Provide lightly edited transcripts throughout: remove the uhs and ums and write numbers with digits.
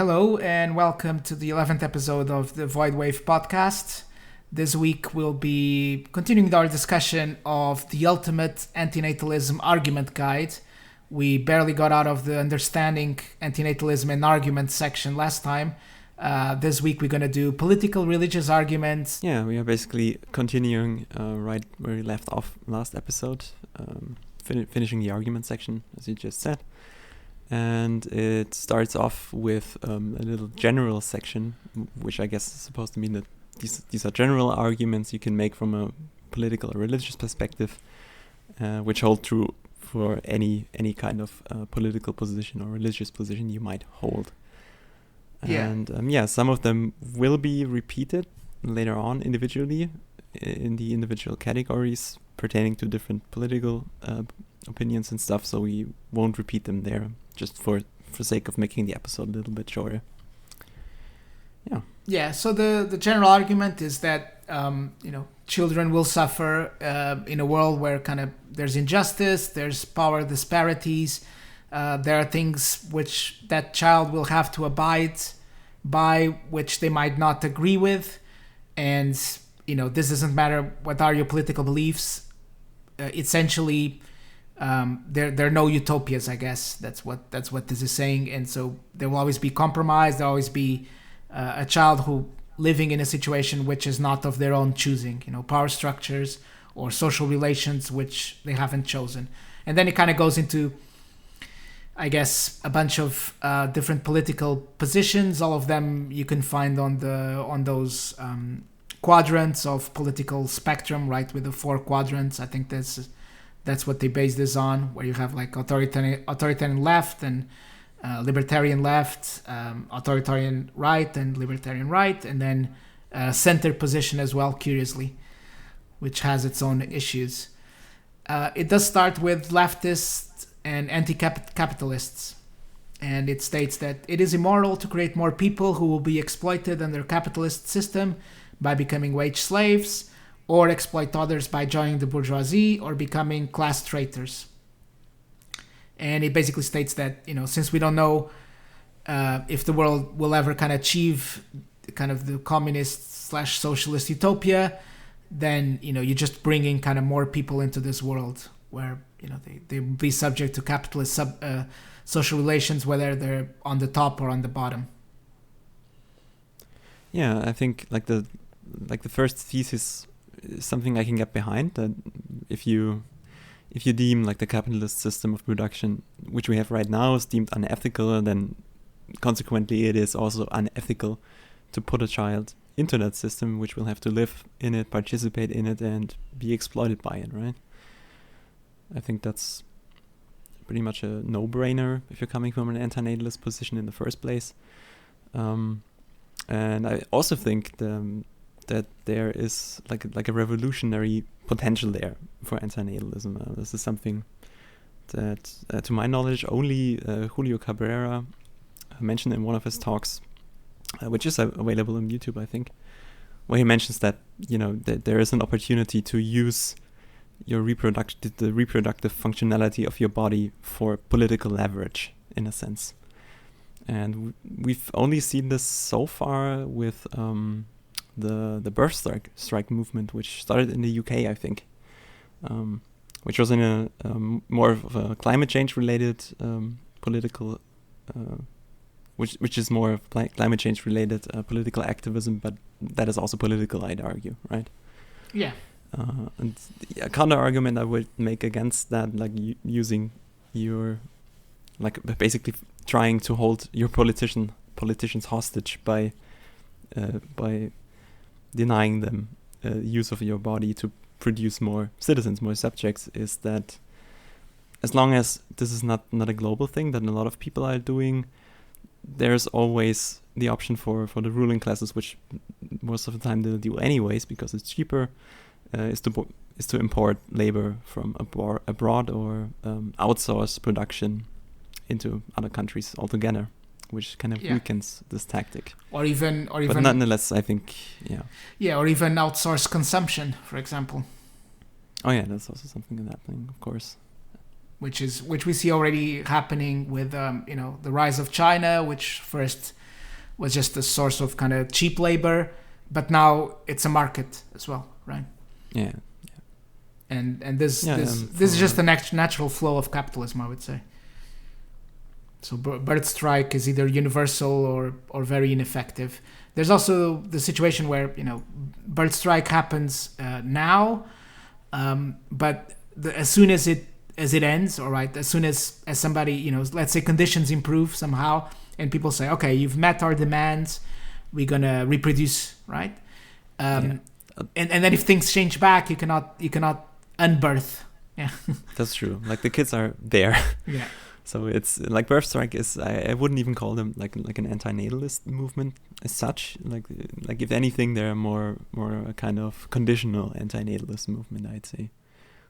Hello and welcome to the 11th episode of the Void Wave podcast. This week we'll be continuing our discussion of the ultimate antinatalism argument guide. We barely got out of the understanding antinatalism and argument section last time. This week we're going to do political religious arguments. Yeah, we are basically continuing right where we left off last episode, finishing the argument section, as you just said. And it starts off with a little general section, which I guess is supposed to mean that these are general arguments you can make from a political or religious perspective, which hold true for any kind of political position or religious position you might hold. Yeah. And some of them will be repeated later on individually in the individual categories pertaining to different political opinions and stuff, so we won't repeat them there, just for sake of making the episode a little bit shorter. Yeah, so the general argument is that, children will suffer in a world where kind of there's injustice, there's power disparities, there are things which that child will have to abide by, which they might not agree with, and, this doesn't matter what are your political beliefs. Essentially, there are no utopias, I guess. That's what this is saying. And so there will always be compromise. There will always be a child who living in a situation which is not of their own choosing, power structures or social relations which they haven't chosen. And then it kind of goes into, I guess, a bunch of different political positions. All of them you can find on those quadrants of political spectrum, right? With the 4 quadrants. I think that's what they base this on, where you have like authoritarian left and libertarian left, authoritarian right and libertarian right, and then center position as well, curiously, which has its own issues. It does start with leftists and anti-capitalists, and it states that it is immoral to create more people who will be exploited under a capitalist system by becoming wage slaves, or exploit others by joining the bourgeoisie or becoming class traitors. And it basically states that, since we don't know if the world will ever kind of achieve kind of the communist/socialist utopia, then, you're just bringing kind of more people into this world where, they will be subject to capitalist social relations, whether they're on the top or on the bottom. Yeah, I think like the first thesis is something I can get behind, that if you deem like the capitalist system of production, which we have right now, is deemed unethical, then consequently it is also unethical to put a child into that system, which will have to live in it, participate in it, and be exploited by it, right? I think that's pretty much a no-brainer if you're coming from an antinatalist position in the first place. And I also think that there is like a revolutionary potential there for antinatalism. This is something that, to my knowledge, only Julio Cabrera mentioned in one of his talks, which is available on YouTube, I think, where he mentions that that there is an opportunity to use the reproductive functionality of your body for political leverage, in a sense. And we've only seen this so far with the birth strike movement, which started in the UK, I think, which was in a more of a climate change related political, which is more of climate change related political activism, but that is also political, I'd argue, right? Yeah. And a counter argument I would make against that, like using your, like basically trying to hold your politicians hostage by denying them use of your body to produce more citizens, more subjects, is that as long as this is not a global thing that a lot of people are doing, there's always the option for the ruling classes, which most of the time they'll do anyways because it's cheaper, is to import labor from abroad or outsource production into other countries altogether, which kind of weakens this tactic. Or even. But nonetheless, I think, yeah. Yeah, or even outsource consumption, for example. Oh yeah, that's also something in that thing, of course. Which we see already happening with the rise of China, which first was just a source of kind of cheap labor, but now it's a market as well, right? Yeah. And this is just the natural flow of capitalism, I would say. So bird strike is either universal or very ineffective. There's also the situation where bird strike happens now, but as soon as it ends, all right, as soon as somebody let's say conditions improve somehow, and people say, okay, you've met our demands, we're gonna reproduce, right? And then if things change back, you cannot unbirth. Yeah, that's true. Like the kids are there. Yeah. So it's like birth strike is I wouldn't even call them like an antinatalist movement as such. Like if anything, they're more a kind of conditional antinatalist movement, I'd say,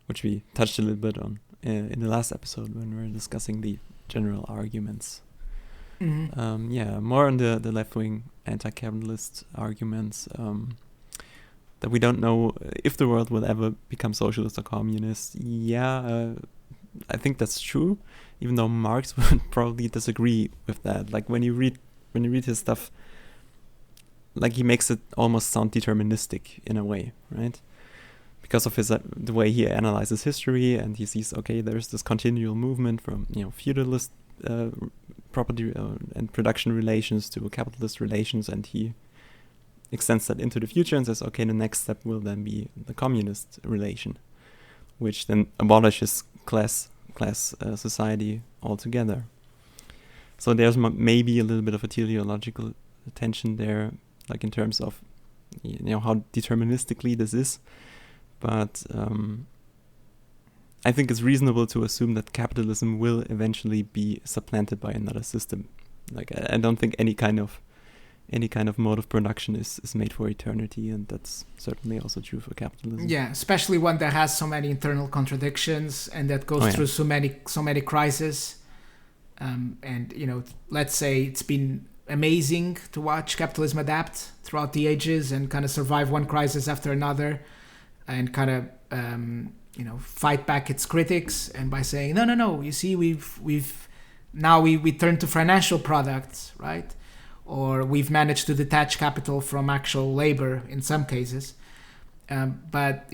which we touched a little bit on in the last episode when we were discussing the general arguments. Mm-hmm. More on the left-wing anti-capitalist arguments that we don't know if the world will ever become socialist or communist. I think that's true, even though Marx would probably disagree with that. Like when you read his stuff, like he makes it almost sound deterministic in a way, right? Because of the way he analyzes history, and he sees, okay, there's this continual movement from feudalist property and production relations to capitalist relations, and he extends that into the future and says, okay, the next step will then be the communist relation, which then abolishes class society altogether. So there's maybe a little bit of a teleological tension there, like in terms of how deterministically this is. But I think it's reasonable to assume that capitalism will eventually be supplanted by another system. Like I don't think any kind of mode of production is made for eternity, and that's certainly also true for capitalism. Yeah, especially one that has so many internal contradictions and that goes through so many crises. And let's say it's been amazing to watch capitalism adapt throughout the ages and kind of survive one crisis after another, and kind of fight back its critics, and by saying no, you see, we've now we turn to financial products, right? Or we've managed to detach capital from actual labor in some cases. But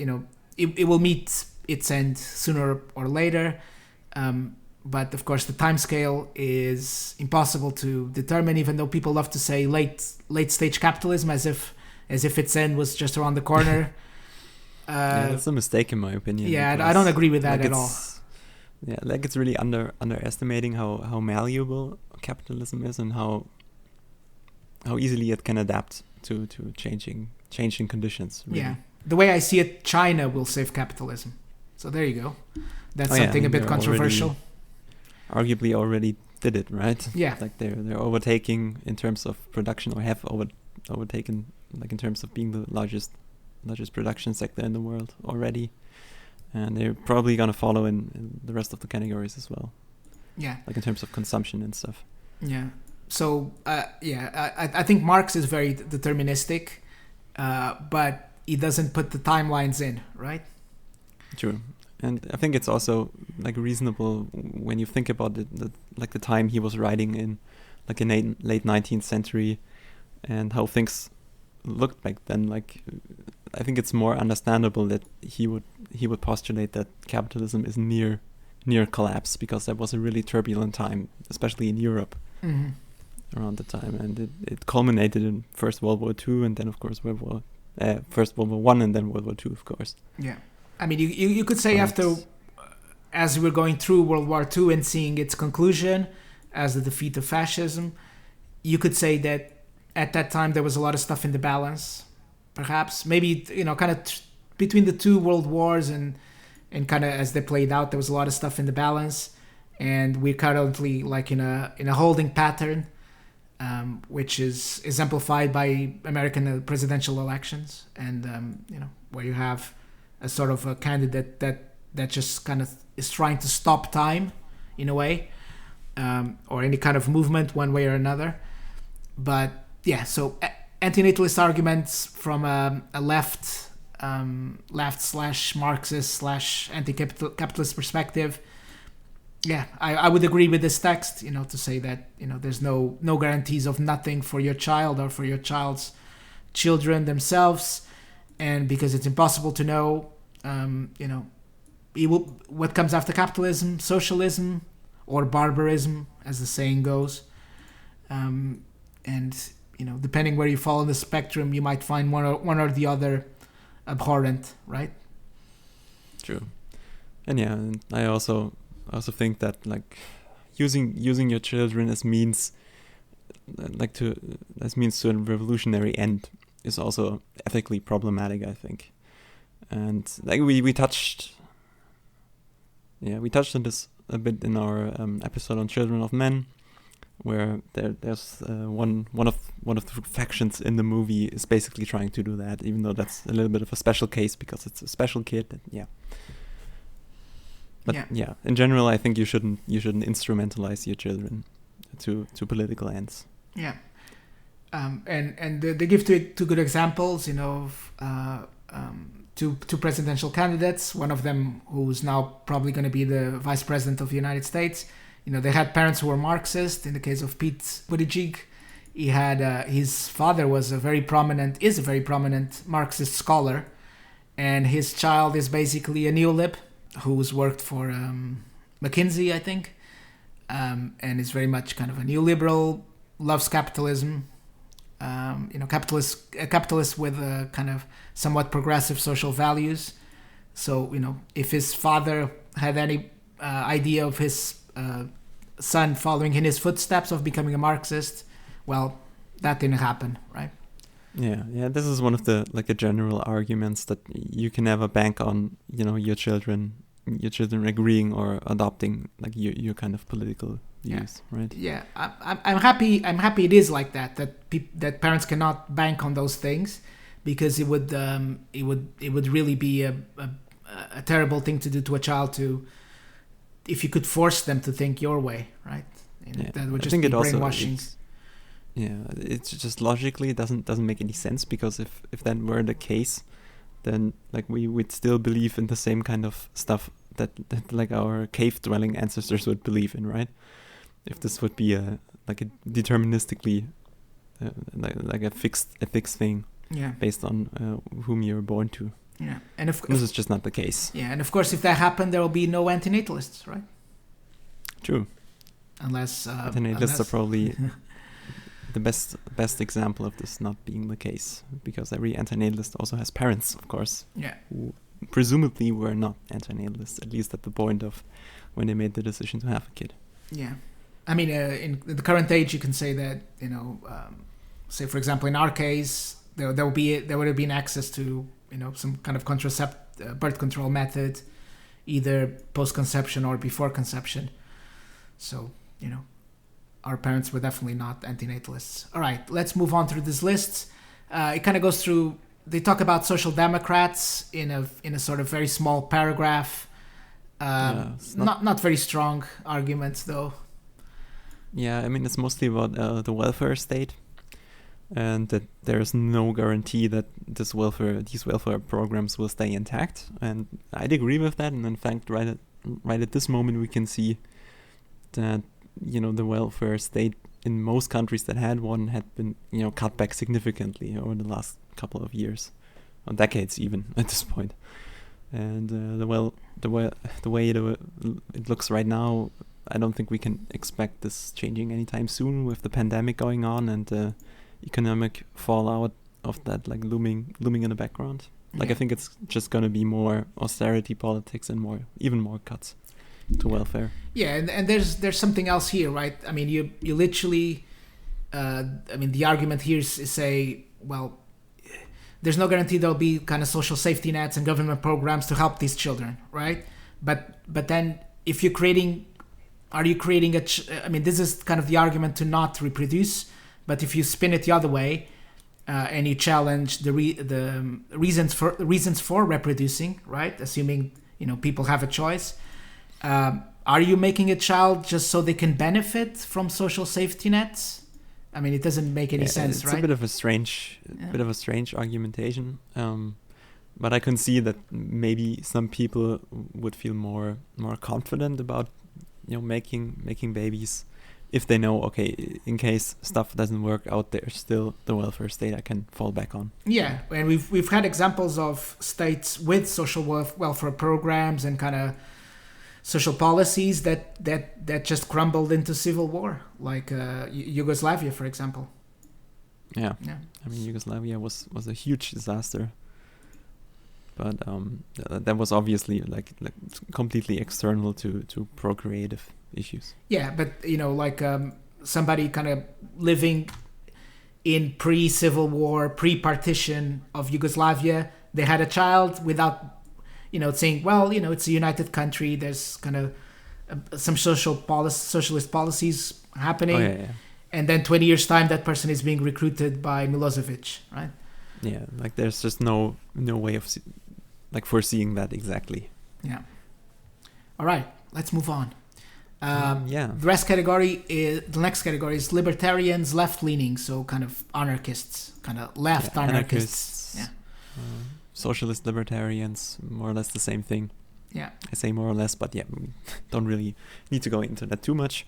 it will meet its end sooner or later. But of course the timescale is impossible to determine, even though people love to say late stage capitalism as if its end was just around the corner. That's a mistake in my opinion. Yeah, I don't agree with that at all. Yeah, like it's really underestimating how malleable capitalism is, and how easily it can adapt to changing conditions. Really. Yeah, the way I see it, China will save capitalism. So there you go. That's something a bit controversial. Arguably already did it, right? Yeah. Like they're overtaking in terms of production, or have overtaken, like in terms of being the largest production sector in the world already, and they're probably gonna follow in the rest of the categories as well. Yeah. Like in terms of consumption and stuff. Yeah. So I think Marx is very deterministic, but he doesn't put the timelines in, right? True. And I think it's also like reasonable when you think about the time he was writing in, like in late 19th century, and how things looked back then. Like I think it's more understandable that he would postulate that capitalism is near collapse, because that was a really turbulent time, especially in Europe. Mm-hmm. Around the time, and it culminated in First World War II, and then of course First World War I, and then World War II, of course. Yeah, I mean you could say as we're going through World War II and seeing its conclusion as the defeat of fascism, you could say that at that time there was a lot of stuff in the balance, perhaps maybe kind of between the two world wars and kind of as they played out, there was a lot of stuff in the balance, and we're currently like in a holding pattern. Which is exemplified by American presidential elections, and where you have a sort of a candidate that just kind of is trying to stop time in a way, or any kind of movement one way or another. But yeah, so antinatalist arguments from a left / Marxist / anti-capitalist perspective, Yeah, I would agree with this text, to say that, there's no guarantees of nothing for your child or for your child's children themselves. And because it's impossible to know, what comes after capitalism, socialism, or barbarism, as the saying goes. And, depending where you fall on the spectrum, you might find one or the other abhorrent, right? True. And yeah, and I also think that like using your children as means to a revolutionary end is also ethically problematic, I think. And like we touched on this a bit in our episode on Children of Men, where there's one of the factions in the movie is basically trying to do that, even though that's a little bit of a special case because it's a special kid. And yeah. But yeah, in general, I think you shouldn't instrumentalize your children to political ends. Yeah, and they give two good examples, of two presidential candidates. One of them who's now probably going to be the vice president of the United States. They had parents who were Marxist. In the case of Pete Buttigieg, he had his father is a very prominent Marxist scholar, and his child is basically a neolib who's worked for McKinsey, I think, and is very much kind of a neoliberal, loves capitalism, capitalist with a kind of somewhat progressive social values. So, if his father had any idea of his son following in his footsteps of becoming a Marxist, well, that didn't happen, right? Yeah. This is one of the a general arguments that you can never bank on, your children agreeing or adopting your kind of political views, right? Yeah, I'm happy it is like that that parents cannot bank on those things, because it would really be a terrible thing to do to a child if you could force them to think your way, right? That would just be brainwashing. It's just logically it doesn't make any sense, because if that were the case, then we would still believe in the same kind of stuff that our cave dwelling ancestors would believe in, right? If this would be a deterministically a fixed thing, based on whom you're born to. Yeah, and this is just not the case. Yeah, and of course, if that happened, there will be no antinatalists, right? True. Unless antinatalists are probably the best example of this not being the case, because every antinatalist also has parents, of course. Yeah. Who presumably were not antinatalists, at least at the point of when they made the decision to have a kid. Yeah, I mean, in the current age, you can say that say for example, in our case, there would have been access to some kind of birth control method, either post-conception or before conception. So our parents were definitely not antinatalists. All right, let's move on through this list. It kind of goes through. They talk about social democrats in a sort of very small paragraph. Not very strong arguments though. Yeah, I mean, it's mostly about the welfare state, and that there is no guarantee that these welfare programs will stay intact. And I'd agree with that. And in fact, right at this moment, we can see that the welfare state in most countries that had one had been cut back significantly over the last couple of years, or decades even at this point. And the way it looks right now, I don't think we can expect this changing anytime soon, with the pandemic going on and the economic fallout of that looming in the background. I think it's just going to be more austerity politics and even more cuts to welfare. Yeah, and there's something else here, right? I mean, you literally, the argument here is say, well, there's no guarantee there'll be kind of social safety nets and government programs to help these children, right? But then if you're creating, this is kind of the argument to not reproduce. But if you spin it the other way, and you challenge the reasons for reproducing, right? Assuming people have a choice. Are you making a child just so they can benefit from social safety nets? I mean, it doesn't make any sense, right? It's a bit of a strange argumentation. But I can see that maybe some people would feel more confident about making babies, if they know, okay, in case stuff doesn't work out, there's still the welfare state I can fall back on. Yeah, and we've had examples of states with social welfare programs and kind of social policies that just crumbled into civil war, like Yugoslavia, for example. Yeah. I mean, Yugoslavia was a huge disaster, but that was obviously like completely external to procreative issues. Yeah, but somebody kind of living in pre-civil war, pre-partition of Yugoslavia, they had a child without, saying, well, it's a united country. There's kind of some socialist policies happening. Oh, yeah. And then 20 years time, that person is being recruited by Milosevic, right? Yeah, like there's just no way of foreseeing that exactly. Yeah. All right, let's move on. The next category is libertarians, left-leaning, so kind of anarchists, kind of left anarchists. Yeah. Socialist libertarians, more or less the same thing. Yeah. I say more or less, but yeah, we don't really need to go into that too much.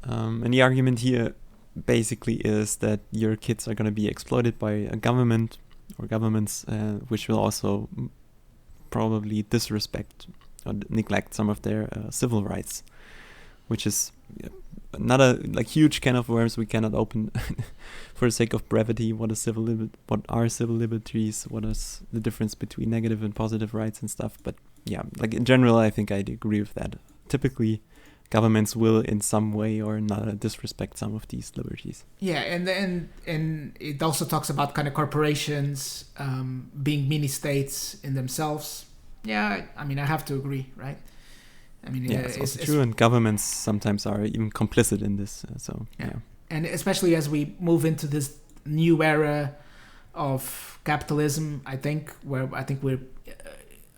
And the argument here basically is that your kids are going to be exploited by a government or governments, which will also probably disrespect or neglect some of their civil rights, which is another huge can of worms we cannot open for the sake of brevity. What are civil liberties? What is the difference between negative and positive rights and stuff? But yeah, in general, I think I'd agree with that. Typically, governments will in some way or another disrespect some of these liberties. Yeah, and it also talks about kind of corporations being mini states in themselves. Yeah, I mean, I have to agree, right? I mean, yeah, it's true, and governments sometimes are even complicit in this. Yeah, and especially as we move into this new era of capitalism, I think we're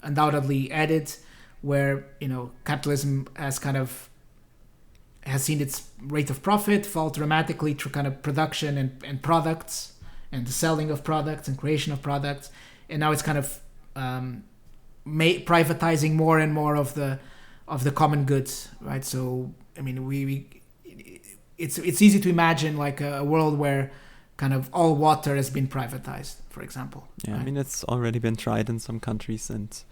undoubtedly headed where capitalism has seen its rate of profit fall dramatically through kind of production and products and the selling of products and creation of products, and now it's kind of privatizing more and more of the common goods, right? So I mean, it's easy to imagine like a world where kind of all water has been privatized, for example. Yeah, right? I mean, it's already been tried in some countries, and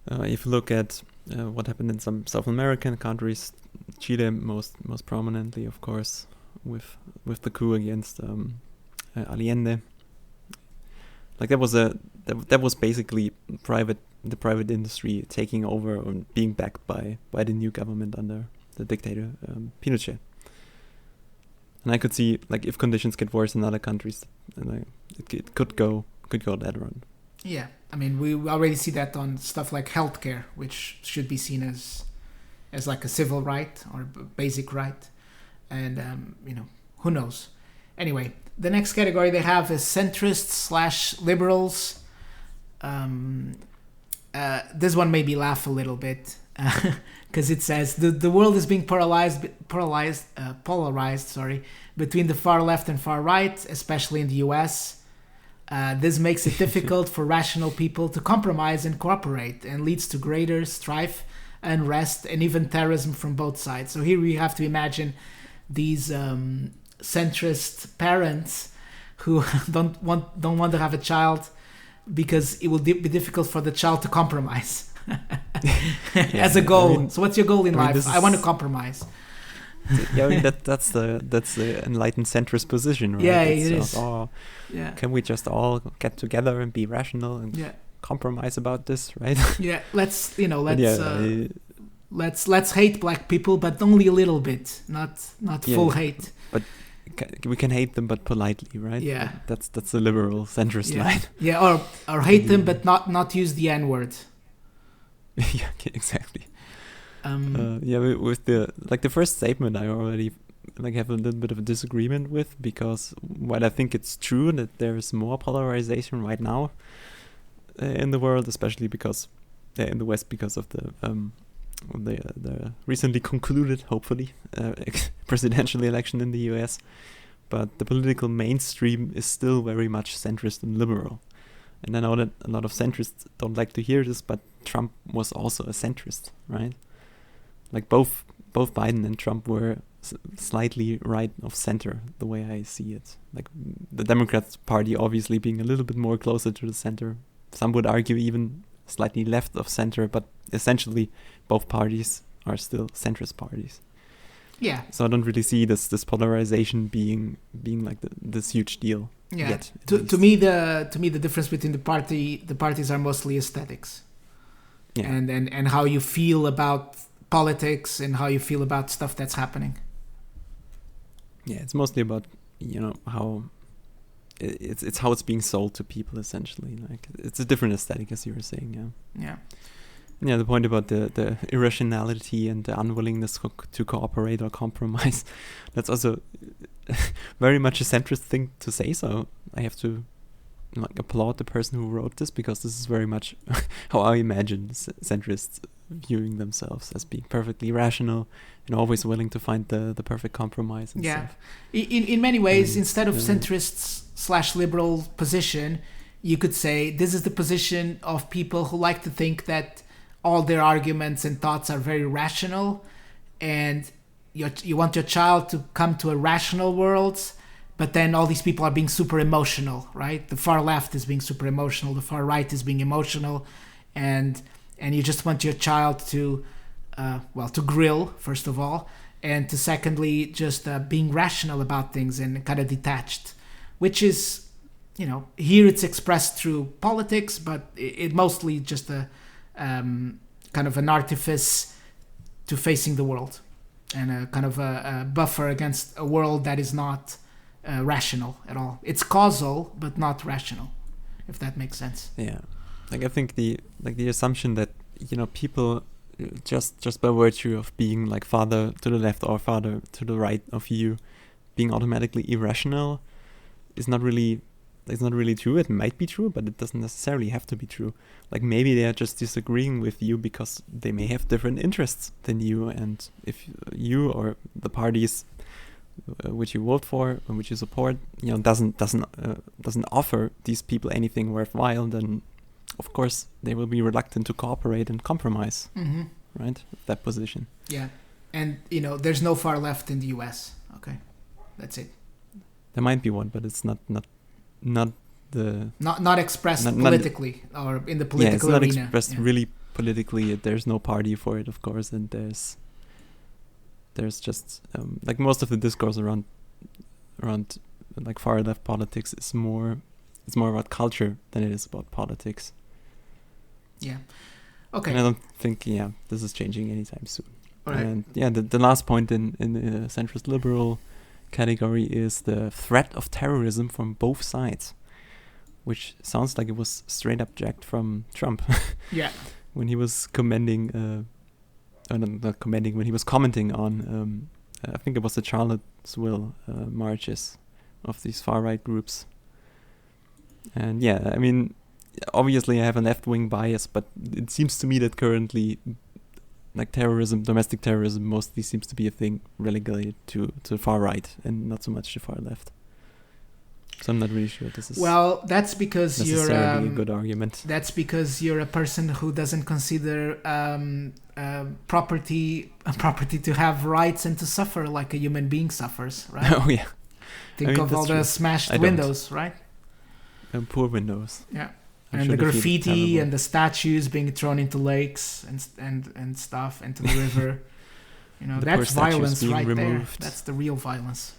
if you look at what happened in some South American countries, Chile most prominently, of course, with the coup against Allende. Like that was basically the private industry taking over and being backed by the new government under the dictator Pinochet. And I could see if conditions get worse in other countries, it could go that route. Yeah, I mean, we already see that on stuff like healthcare, which should be seen as like a civil right or basic right, and who knows. Anyway, the next category they have is centrists / liberals. This one made me laugh a little bit because it says the world is being polarized, between the far left and far right, especially in the US. This makes it difficult for rational people to compromise and cooperate, and leads to greater strife, unrest, and even terrorism from both sides. So here we have to imagine these centrist parents who don't want to have a child because it will be difficult for the child to compromise as a goal. I mean, so what's your goal in life? I want to compromise. Yeah, I mean that's the enlightened centrist position, right? Yeah, it is. Can we just all get together and be rational and compromise about this, right? Yeah, let's hate black people, but only a little bit, not full hate. But we can hate them, but politely, right? Yeah, that's the liberal centrist line. Yeah, or hate them, but not use the N-word. Yeah, exactly. With the first statement, I already have a little bit of a disagreement with, because while I think it's true that there is more polarization right now in the world, especially because in the West, because of the recently concluded, hopefully, presidential election in the US, but the political mainstream is still very much centrist and liberal. And I know that a lot of centrists don't like to hear this, but Trump was also a centrist, right? like both Biden and Trump were slightly right of center, the way I see it. Like the Democrats Party obviously being a little bit more closer to the center. Some would argue even slightly left of center, but essentially both parties are still centrist parties. Yeah. So I don't really see this polarization being like this huge deal. Yeah. Yet, to me the difference between the parties are mostly aesthetics. Yeah. And how you feel about politics and how you feel about stuff that's happening. Yeah, it's mostly about, how it's how it's being sold to people, essentially. Like it's a different aesthetic, as you were saying. Yeah, the point about the irrationality and the unwillingness to cooperate or compromise, that's also very much a centrist thing to say. So I have to applaud the person who wrote this, because this is very much how I imagine centrists viewing themselves, as being perfectly rational and always willing to find the perfect compromise and stuff. In many ways, instead of centrists/liberal position, you could say this is the position of people who like to think that all their arguments and thoughts are very rational, and you want your child to come to a rational world, but then all these people are being super emotional, right? The far left is being super emotional, the far right is being emotional, and you just want your child to to grill, first of all, and to secondly just being rational about things and kind of detached, which is, here it's expressed through politics, but it mostly just a kind of an artifice to facing the world, and a kind of a buffer against a world that is not rational at all. It's causal, but not rational, if that makes sense. Yeah, like I think the assumption that people just by virtue of being like father to the left or father to the right of you being automatically irrational is not really true. It might be true, but it doesn't necessarily have to be true. Like maybe they are just disagreeing with you because they may have different interests than you, and if you or the parties which you vote for and which you support, doesn't offer these people anything worthwhile, then of course they will be reluctant to cooperate and compromise, right? That position. Yeah, and there's no far left in the U.S. Okay, that's it. There might be one, but it's not expressed politically or in the political arena. It's not expressed really politically. There's no party for it, of course, and there's just like most of the discourse around like far left politics is more about culture than it is about politics. Yeah. Okay. And I don't think this is changing anytime soon. All right. And the last point in the centrist liberal category is the threat of terrorism from both sides, which sounds like it was straight up jacked from Trump. Yeah. When he was when he was commenting on, I think it was the Charlottesville marches of these far-right groups. And I mean, obviously I have a left-wing bias, but it seems to me that currently, like domestic terrorism, mostly seems to be a thing relegated to the far right and not so much the far left. So I'm not really sure this is that's because necessarily a good argument. That's because you're a person who doesn't consider property to have rights and to suffer like a human being suffers, right? Oh yeah. Think of all the smashed windows, right? And poor windows. Yeah. I'm and sure the graffiti and the statues being thrown into lakes and stuff, into the river. That's violence right removed. There. That's the real violence.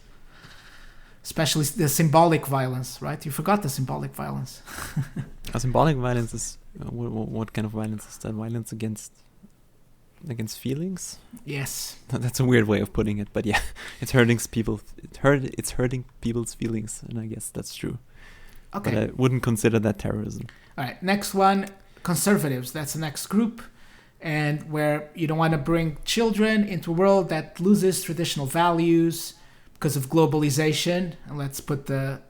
Especially the symbolic violence, right? You forgot the symbolic violence. Symbolic violence is what kind of violence is that? Violence against feelings? Yes. That's a weird way of putting it, but it's hurting people. It's hurting people's feelings, and I guess that's true. Okay. But I wouldn't consider that terrorism. All right. Next one, conservatives. That's the next group, and where you don't want to bring children into a world that loses traditional values because of globalization. And let's put the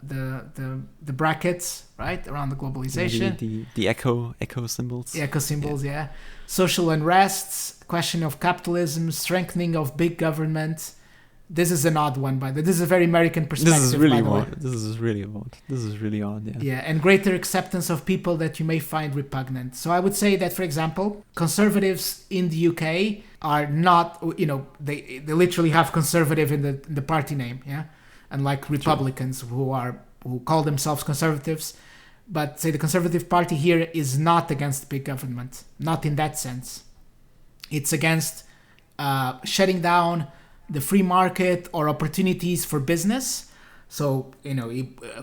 brackets right around the globalization. The echo symbols. The echo symbols, yeah. Social unrests, question of capitalism, strengthening of big government. This is an odd one, by the way. This is a very American perspective. This is really odd. This is really odd, yeah. Yeah, and greater acceptance of people that you may find repugnant. So I would say that, for example, conservatives in the UK are not, they literally have conservative in the party name, yeah, unlike Republicans who call themselves conservatives. But say the Conservative Party here is not against big government, not in that sense. It's against shutting down the free market or opportunities for business. So,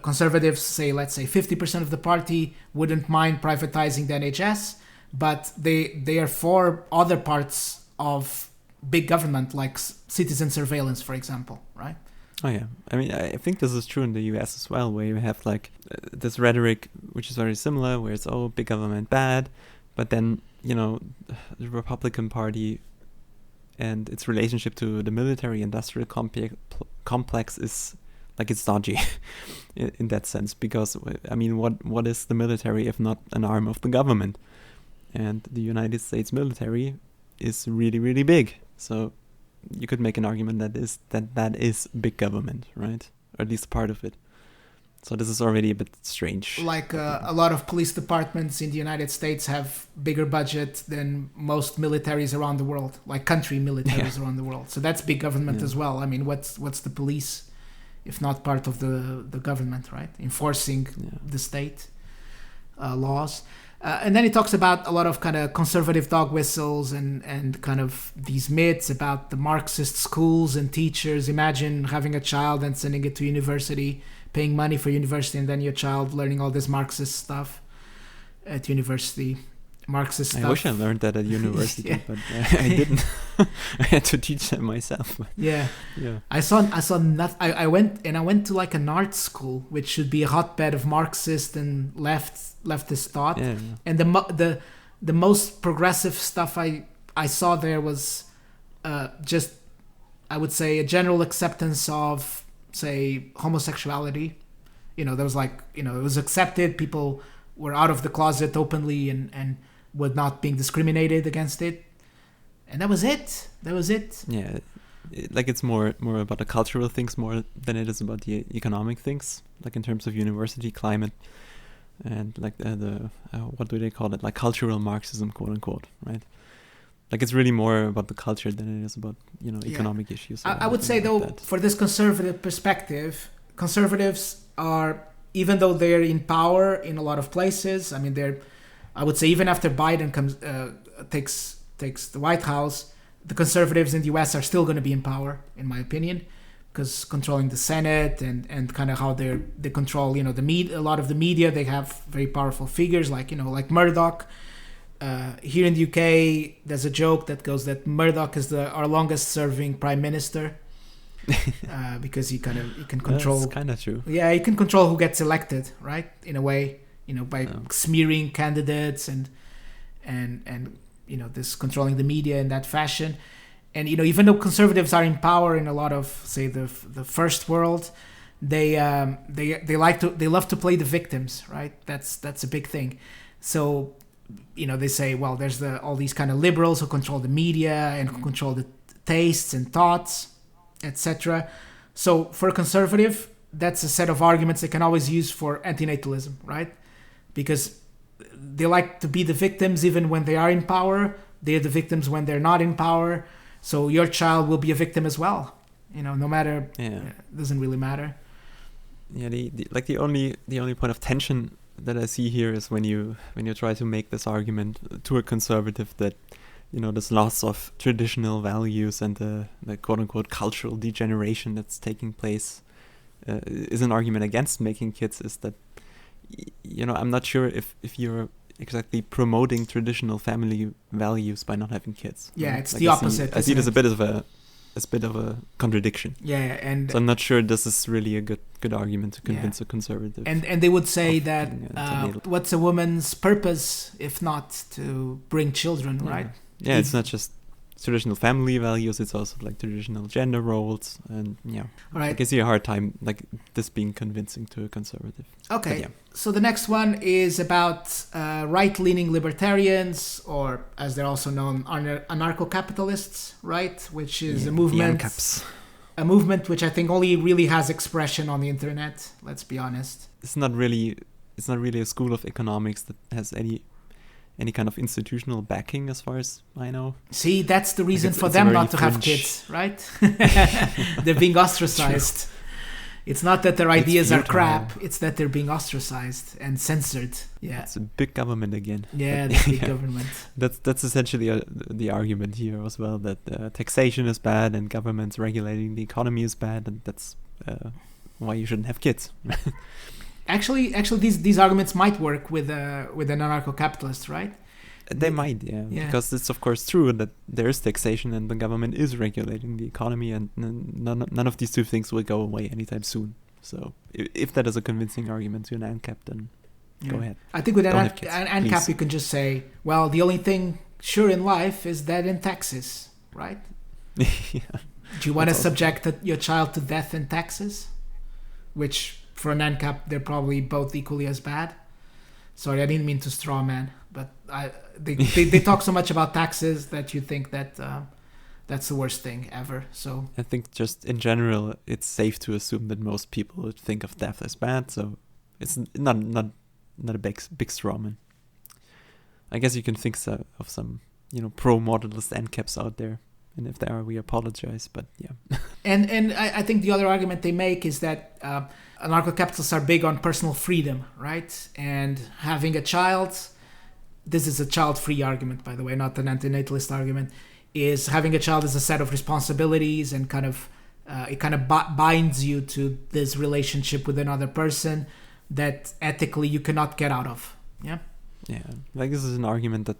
conservatives say, let's say 50% of the party wouldn't mind privatizing the NHS, but they are for other parts of big government, like citizen surveillance, for example, right? Oh yeah, I mean, I think this is true in the US as well, where you have like this rhetoric which is very similar, where it's big government bad, but then the Republican Party and its relationship to the military-industrial complex is like it's dodgy in that sense, because I mean, what is the military if not an arm of the government? And the United States military is really, really big, so you could make an argument that is big government, right? Or at least part of it. So this is already a bit strange. Like a lot of police departments in the United States have bigger budget than most militaries around the world, like country militaries around the world. So that's big government as well. I mean, what's the police if not part of the government, right? Enforcing the state laws. And then he talks about a lot of kind of conservative dog whistles and kind of these myths about the Marxist schools and teachers. Imagine having a child and sending it to university, paying money for university, and then your child learning all this Marxist stuff at university. Marxist stuff. I wish I learned that at university, but I didn't. I had to teach that myself. Yeah. I went to like an art school, which should be a hotbed of Marxist and leftist thought. Yeah. And the most progressive stuff I saw there was just, I would say, a general acceptance of, say, homosexuality. There was like, it was accepted. People were out of the closet openly and were not being discriminated against it. And that was it. Yeah. Like it's more about the cultural things more than it is about the economic things, like in terms of university climate and like the what do they call it, like cultural Marxism, quote unquote, right? Like it's really more about the culture than it is about economic issues. I would say though, for this conservative perspective, conservatives are, even though they're in power in a lot of places, I mean I would say even after Biden takes the White House, the conservatives in the US are still going to be in power, in my opinion, because controlling the Senate and kind of how they control, the media, a lot of the media, they have very powerful figures like like Murdoch. Here in the UK, there's a joke that goes that Murdoch is our longest serving prime minister because he can control. That's kind of true. Yeah, he can control who gets elected, right? In a way, by smearing candidates and this controlling the media in that fashion. And even though conservatives are in power in a lot of, say, the first world, they love to play the victims, right? That's a big thing. So they say, well, there's all these kind of liberals who control the media and who control the tastes and thoughts, etc. So for a conservative, that's a set of arguments they can always use for antinatalism, right? Because they like to be the victims even when they are in power. They're the victims when they're not in power. So your child will be a victim as well. No matter. Yeah. It doesn't really matter. Yeah, the only point of tension that I see here is when you try to make this argument to a conservative that this loss of traditional values and the quote unquote cultural degeneration that's taking place is an argument against making kids. Is that I'm not sure if you're exactly promoting traditional family values by not having kids. Yeah, right? It's like the opposite. I see it as a bit of a contradiction. Yeah, and so I'm not sure this is really a good argument to convince a conservative. And they would say that what's a woman's purpose if not to bring children, right? Yeah, it's not just traditional family values, it's also like traditional gender roles, and right. I can see a hard time like this being convincing to a conservative. Okay, so the next one is about right-leaning libertarians, or as they're also known, anarcho-capitalists, right? Which is a movement, which I think only really has expression on the internet. Let's be honest. It's not really a school of economics that has any kind of institutional backing, as far as I know. See, that's the reason for it's them very not to have fringe. kids, right? They're being ostracized. It's not that their ideas are futile. crap, it's that they're being ostracized and censored. Yeah. It's a big government again. Yeah, But- the big yeah. government. That's essentially the argument here as well, that taxation is bad and governments regulating the economy is bad, and that's why you shouldn't have kids. Actually, these arguments might work with an anarcho-capitalist, right? They might, yeah, Yeah. because it's of course true that there is taxation and the government is regulating the economy, and none of these two things will go away anytime soon. So if that is a convincing argument to an ANCAP, then go Yeah. ahead. I think with Don't have kids, an ANCAP, please. you can just say, well, the only thing sure in life is that in taxes, right? Yeah. Do you want to That's awesome. subject your child to death in taxes? Which, for an ANCAP, they're probably both equally as bad. Sorry, I didn't mean to straw man, but they talk so much about taxes that you think that that's the worst thing ever. So I think just in general, it's safe to assume that most people would think of death as bad. So it's not a big straw man. I guess you can think of some pro-modalist ANCAPs out there, and if there are, we apologize. But yeah, and I think the other argument they make is that anarcho-capitalists are big on personal freedom, right? And having a child, this is a child-free argument, by the way, not an antinatalist argument, is having a child is a set of responsibilities and kind of it kind of binds you to this relationship with another person that ethically you cannot get out of. Yeah. yeah, like this is an argument that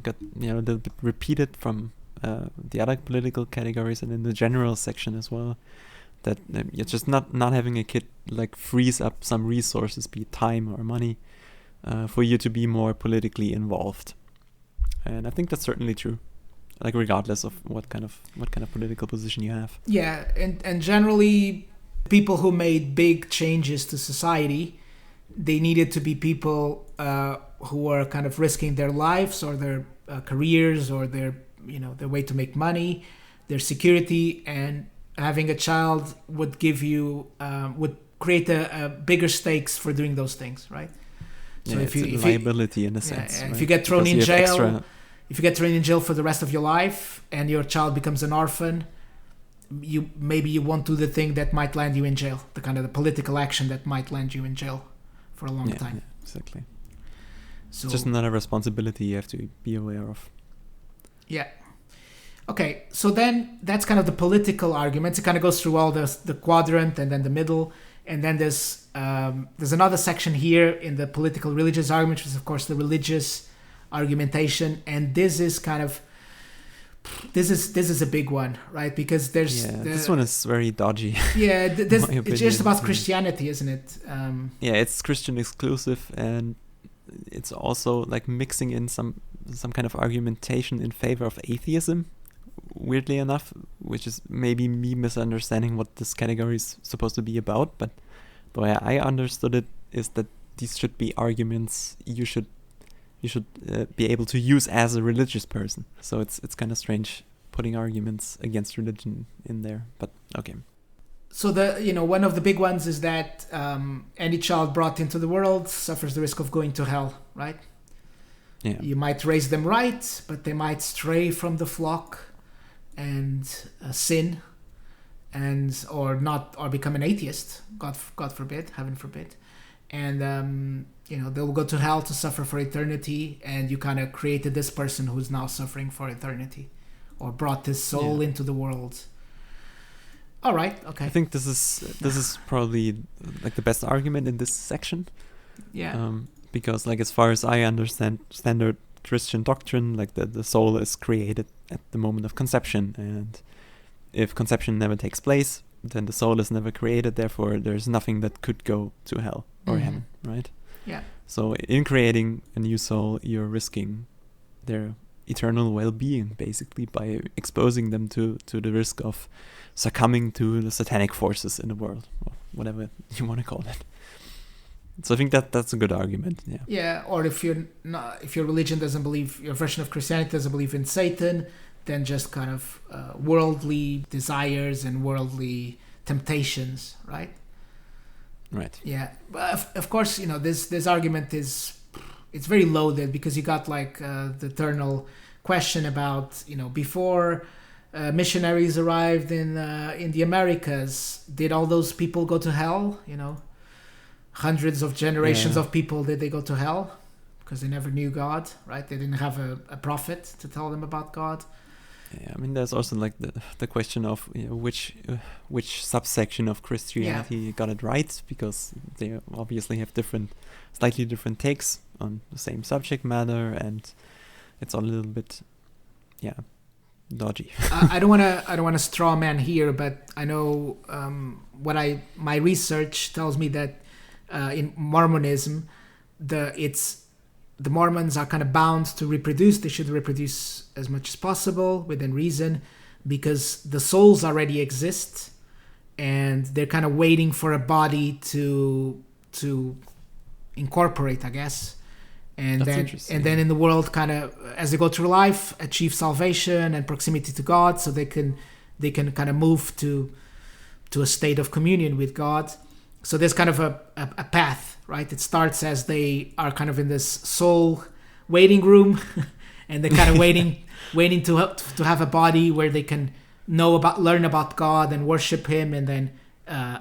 got a little bit repeated from the other political categories and in the general section as well. That you're just not having a kid like frees up some resources, be it time or money, for you to be more politically involved. And I think that's certainly true, like regardless of what kind of political position you have. Yeah, and generally, people who made big changes to society, they needed to be people who were kind of risking their lives or their careers or their way to make money, their security, and having a child would give you would create a bigger stakes for doing those things, right? So if it's a liability in a sense. If right? you get thrown Because in you have jail, extra- if you get thrown in jail for the rest of your life and your child becomes an orphan, you won't do the thing that might land you in jail, the kind of the political action that might land you in jail for a long time. Yeah, exactly. So It's just another responsibility you have to be aware of. yeah. Okay, so then that's kind of the political arguments. It kind of goes through all the quadrant and then the middle, and then there's another section here in the political religious argument, which is of course the religious argumentation, and this is kind of this is a big one, right? Because there's this one is very dodgy. Yeah, it's just about opinion. Christianity, isn't it? Yeah, it's Christian exclusive, and it's also like mixing in some kind of argumentation in favor of atheism, weirdly enough, which is maybe me misunderstanding what this category is supposed to be about. But the way I understood it is that these should be arguments you should be able to use as a religious person. So it's kind of strange putting arguments against religion in there. But okay. So one of the big ones is that any child brought into the world suffers the risk of going to hell, right? Yeah. You might raise them right, but they might stray from the flock and sin, or become an atheist. God forbid, heaven forbid, and they'll go to hell to suffer for eternity. And you kind of created this person who's now suffering for eternity, or brought this soul into the world. All right, okay. I think this is probably like the best argument in this section. Yeah. Because like as far as I understand standard Christian doctrine, like the soul is created at the moment of conception, and if conception never takes place, then the soul is never created. Therefore, there's nothing that could go to hell or heaven, right? Yeah. So in creating a new soul, you're risking their eternal well-being, basically, by exposing them to the risk of succumbing to the satanic forces in the world, or whatever you want to call it. So I think that's a good argument. Yeah. Yeah, or if your religion doesn't believe, your version of Christianity doesn't believe in Satan, then just kind of worldly desires and worldly temptations, right? Right. Yeah, but of course, this argument is it's very loaded because you got like the eternal question about, before missionaries arrived in the Americas, did all those people go to hell? Hundreds of generations of people, did they go to hell because they never knew God, right? They didn't have a prophet to tell them about God. Yeah, I mean, there's also like the question of which subsection of Christianity got it right, because they obviously have slightly different takes on the same subject matter, and it's all a little bit, dodgy. I don't want to straw man here, but I know my research tells me that in Mormonism, the Mormons are kind of bound to reproduce. They should reproduce as much as possible within reason, because the souls already exist, and they're kind of waiting for a body to incorporate, I guess. And then in the world, kind of as they go through life, achieve salvation and proximity to God, so they can kind of move to a state of communion with God. So there's kind of a path, right? It starts as they are kind of in this soul waiting room, and they're kind of waiting to have a body where they can learn about God and worship Him, and then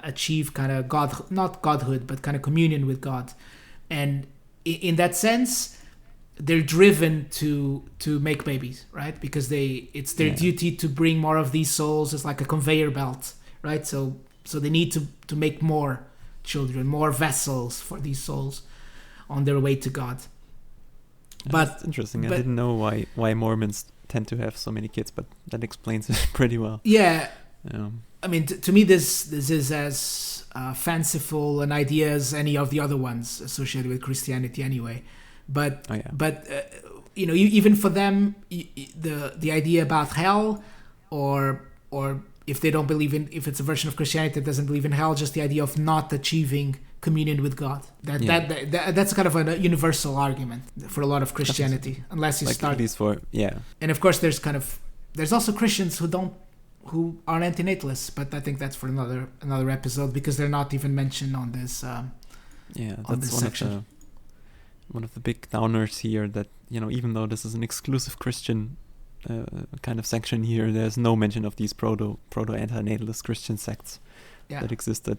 achieve kind of not godhood, but kind of communion with God. And in that sense, they're driven to make babies, right? Because it's their duty to bring more of these souls. It's like a conveyor belt, right? So they need to make more children, more vessels for these souls on their way to God. But that's interesting. I didn't know why Mormons tend to have so many kids, but that explains it pretty well. Yeah. I mean, to me, this is as fanciful an idea as any of the other ones associated with Christianity, anyway. But even for them, the idea about hell, or if they don't believe if it's a version of Christianity that doesn't believe in hell, just the idea of not achieving communion with God. That's kind of a universal argument for a lot of Christianity, unless you start. At least And of course, there's also Christians who are antinatalists, but I think that's for another episode, because they're not even mentioned on this. That's one of the big downers here. That even though this is an exclusive Christian kind of section here, there's no mention of these proto antinatalist Christian sects that existed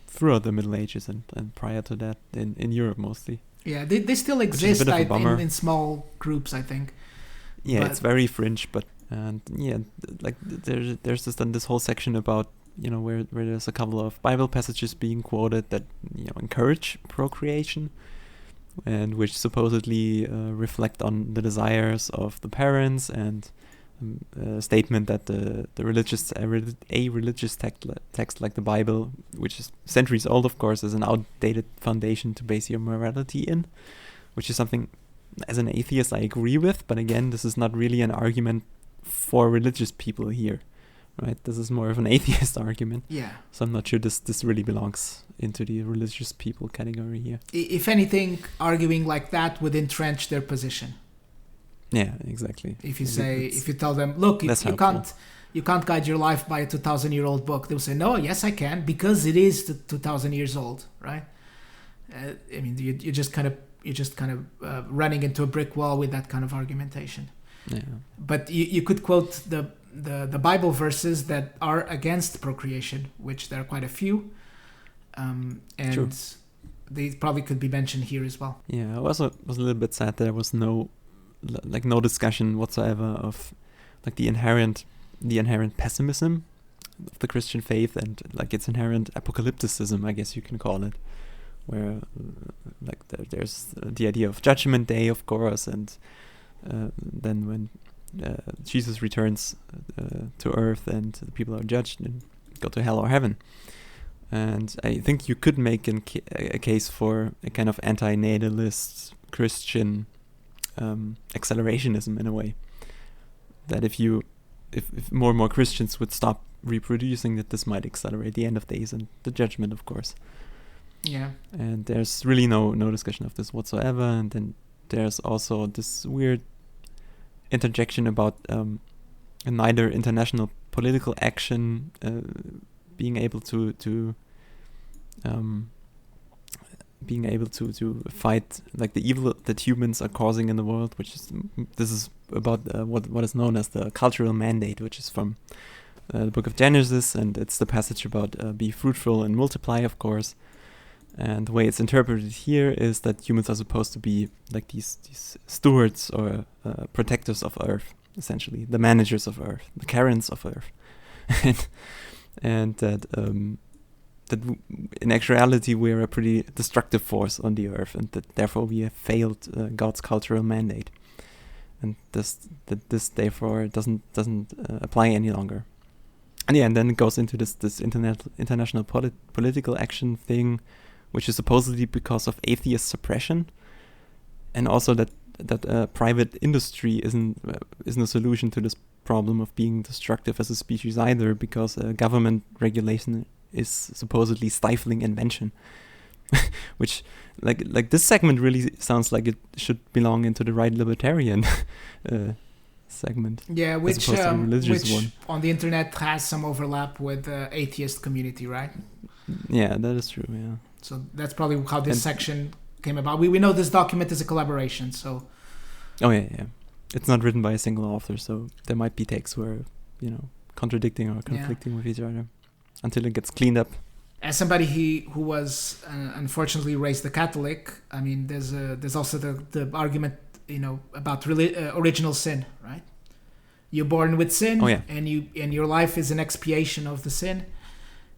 throughout the Middle Ages and prior to that in Europe mostly. Yeah, they still exist in small groups, I think. Yeah, but it's very fringe, but like there's this whole section about where there's a couple of Bible passages being quoted that encourage procreation, and which supposedly reflect on the desires of the parents, and a statement that a religious text like the Bible, which is centuries old, of course, is an outdated foundation to base your morality in, which is something as an atheist I agree with, but again, this is not really an argument for religious people here, right? This is more of an atheist argument. Yeah. So I'm not sure this really belongs into the religious people category here. If anything, arguing like that would entrench their position. Yeah, exactly. If you tell them, look, you can't guide your life by a 2,000-year-old book, they'll say, no, yes, I can, because it is 2,000 years old, right? I mean, you're just kind of running into a brick wall with that kind of argumentation. Yeah. But you could quote the Bible verses that are against procreation, which there are quite a few, and True. They probably could be mentioned here as well. Yeah, I also was a little bit sad there was no discussion whatsoever of like the inherent pessimism of the Christian faith, and like its inherent apocalypticism, I guess you can call it, where like there's the idea of Judgment Day, of course, and then when Jesus returns to earth and the people are judged and go to hell or heaven. And I think you could make a case for a kind of anti-natalist Christian accelerationism in a way. That if more and more Christians would stop reproducing, that this might accelerate the end of days and the judgment, of course. Yeah. And there's really no discussion of this whatsoever. And then there's also this weird interjection about neither international political action being able to being able to fight like the evil that humans are causing in the world, this is about what is known as the cultural mandate, which is from the book of Genesis, and it's the passage about be fruitful and multiply, of course. And the way it's interpreted here is that humans are supposed to be like these stewards or protectors of Earth, essentially the managers of Earth, the Karens of Earth, and that in actuality we're a pretty destructive force on the Earth, and that therefore we have failed God's cultural mandate, and this therefore doesn't apply any longer. And then it goes into this international political action thing, which is supposedly because of atheist suppression, and also that private industry isn't a solution to this problem of being destructive as a species either, because government regulation is supposedly stifling invention, which like this segment really sounds like it should belong into the right libertarian segment. Yeah, which one. On the internet has some overlap with the atheist community, right? Yeah, that is true. Yeah. So that's probably how this section came about. We know this document is a collaboration, so. Oh yeah. It's not written by a single author, so there might be takes where contradicting or conflicting with each other until it gets cleaned up. As somebody who was unfortunately raised a Catholic, I mean, there's also the argument about original sin, right? You're born with sin, and your life is an expiation of the sin,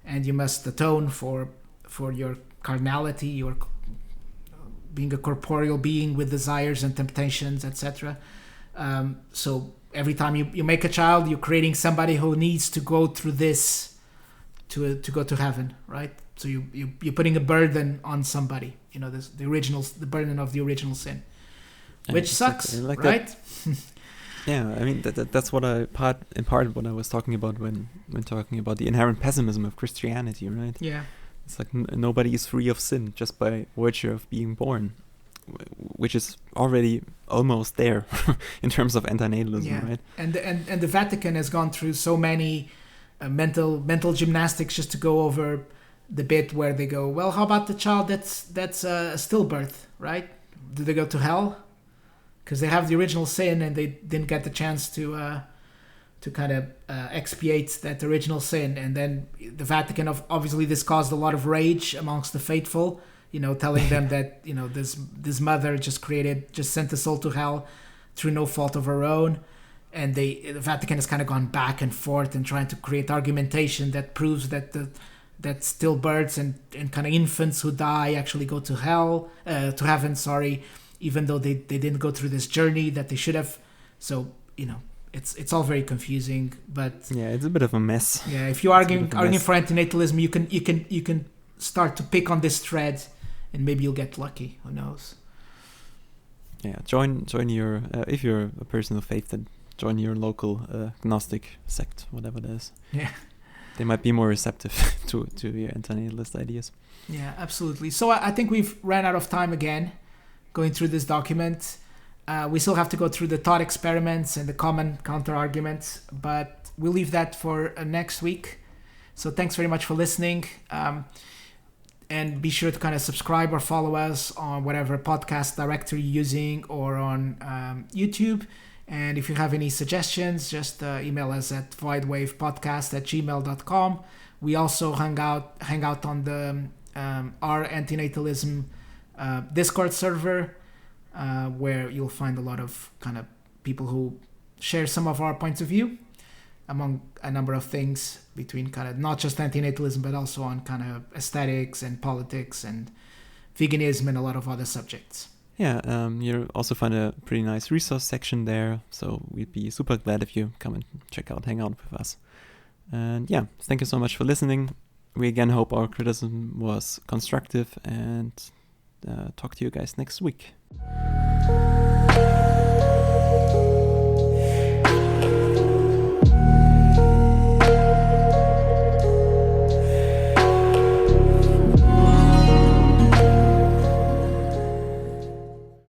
and you must atone for your carnality, your being a corporeal being with desires and temptations, etc. So every time you make a child, you're creating somebody who needs to go through this to go to heaven, right? So you're putting a burden on somebody. The burden of the original sin, which sucks, right? Yeah, I mean that's what in part what I was talking about when talking about the inherent pessimism of Christianity, right? Yeah. It's like nobody is free of sin just by virtue of being born, which is already almost there in terms of antinatalism, right? And the Vatican has gone through so many mental gymnastics just to go over the bit where they go, well, how about the child that's a stillbirth, right? Do they go to hell because they have the original sin and they didn't get the chance to kind of expiate that original sin? And then the Vatican, obviously this caused a lot of rage amongst the faithful, telling them that this mother just sent the soul to hell through no fault of her own. And the Vatican has kind of gone back and forth and trying to create argumentation that proves that that stillbirths and kind of infants who die actually go to heaven, even though they didn't go through this journey that they should have. So it's all very confusing, but yeah, it's a bit of a mess. Yeah, if you're arguing for antinatalism, you can start to pick on this thread, and maybe you'll get lucky. Who knows? Yeah, join your if you're a person of faith, then join your local Gnostic sect, whatever it is. Yeah, they might be more receptive to your antinatalist ideas. Yeah, absolutely. So I think we've ran out of time again going through this document. We still have to go through the thought experiments and the common counter arguments, but we'll leave that for next week. So thanks very much for listening. And be sure to kind of subscribe or follow us on whatever podcast directory you're using or on YouTube. And if you have any suggestions, just email us at voidwavepodcast@gmail.com. We also hang out on the our antinatalism Discord server, where you'll find a lot of kind of people who share some of our points of view among a number of things, between kind of not just antinatalism, but also on kind of aesthetics and politics and veganism and a lot of other subjects. Yeah, you'll also find a pretty nice resource section there, so we'd be super glad if you come and hang out with us. And yeah, thank you so much for listening. We again hope our criticism was constructive, and talk to you guys next week.